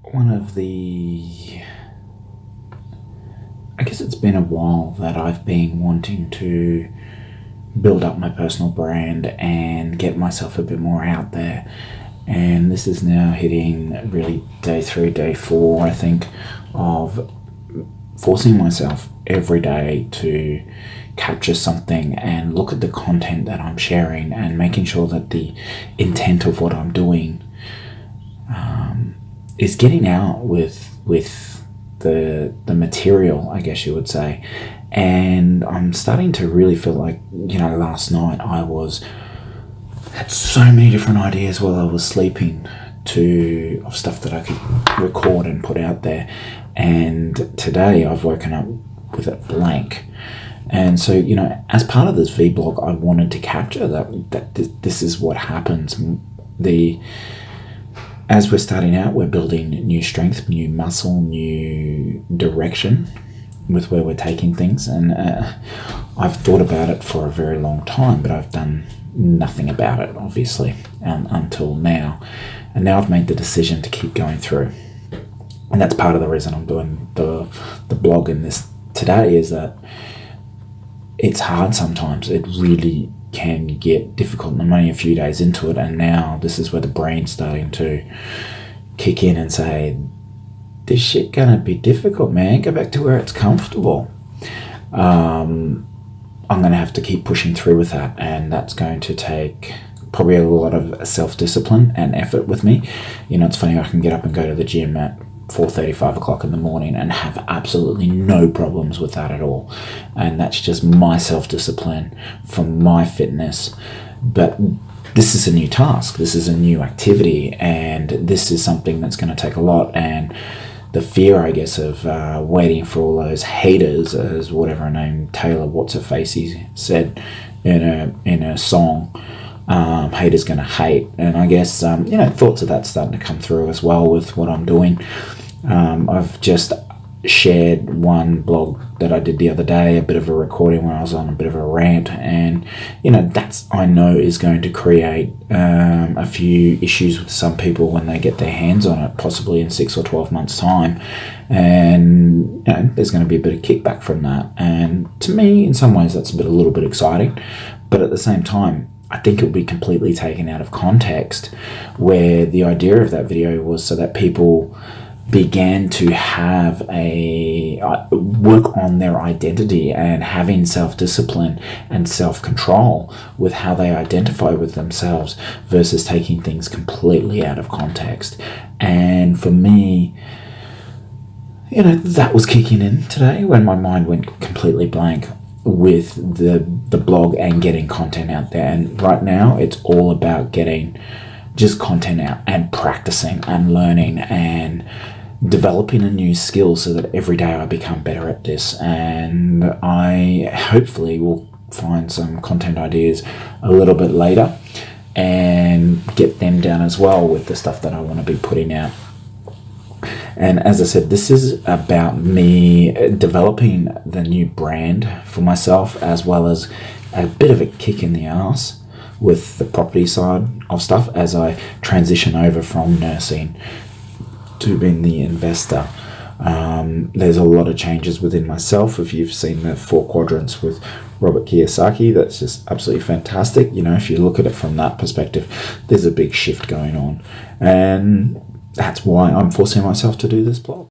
one of the, I guess it's been a while that I've been wanting to build up my personal brand and get myself a bit more out there. And this is now hitting really day 3, day 4, I think, of forcing myself every day to capture something and look at the content that I'm sharing and making sure that the intent of what I'm doing is getting out with the material, I guess you would say. And I'm starting to really feel like, last night I had so many different ideas while I was sleeping of stuff that I could record and put out there. And today I've woken up with it blank. And so, as part of this vBlog, I wanted to capture that this is what happens. As we're starting out, we're building new strength, new muscle, new direction with where we're taking things. And I've thought about it for a very long time, but I've done nothing about it, obviously, until now. And now I've made the decision to keep going through. And that's part of the reason I'm doing the blog in this today, is that it's hard sometimes. It really can get difficult, and I'm only a few days into it, and now this is where the brain's starting to kick in and say, this shit gonna be difficult, man. Go back to where it's comfortable. I'm gonna have to keep pushing through with that, and that's going to take probably a lot of self-discipline and effort with me. It's funny, I can get up and go to the gym at 4:30, 5 o'clock in the morning and have absolutely no problems with that at all. And that's just my self-discipline for my fitness. But this is a new task. This is a new activity, and this is something that's going to take a lot. And the fear, I guess, of waiting for all those haters, as whatever her name, Taylor, what's her face, he said in a song, haters gonna hate. And I guess thoughts of that starting to come through as well with what I'm doing. I've just shared one blog that I did the other day, a bit of a recording where I was on a bit of a rant, and that's, I know, is going to create a few issues with some people when they get their hands on it, possibly in 6 or 12 months time. And there's going to be a bit of kickback from that, and to me, in some ways, that's a little bit exciting. But at the same time, I think it would be completely taken out of context, where the idea of that video was so that people began to have work on their identity and having self-discipline and self-control with how they identify with themselves, versus taking things completely out of context. And for me, that was kicking in today when my mind went completely blank with the blog and getting content out there. And right now it's all about getting just content out and practicing and learning and developing a new skill, so that every day I become better at this. And I hopefully will find some content ideas a little bit later and get them down as well with the stuff that I want to be putting out. And as I said, this is about me developing the new brand for myself, as well as a bit of a kick in the ass with the property side of stuff as I transition over from nursing to being the investor. There's a lot of changes within myself. If you've seen the 4 quadrants with Robert Kiyosaki, that's just absolutely fantastic. If you look at it from that perspective, there's a big shift going on. And that's why I'm forcing myself to do this blog.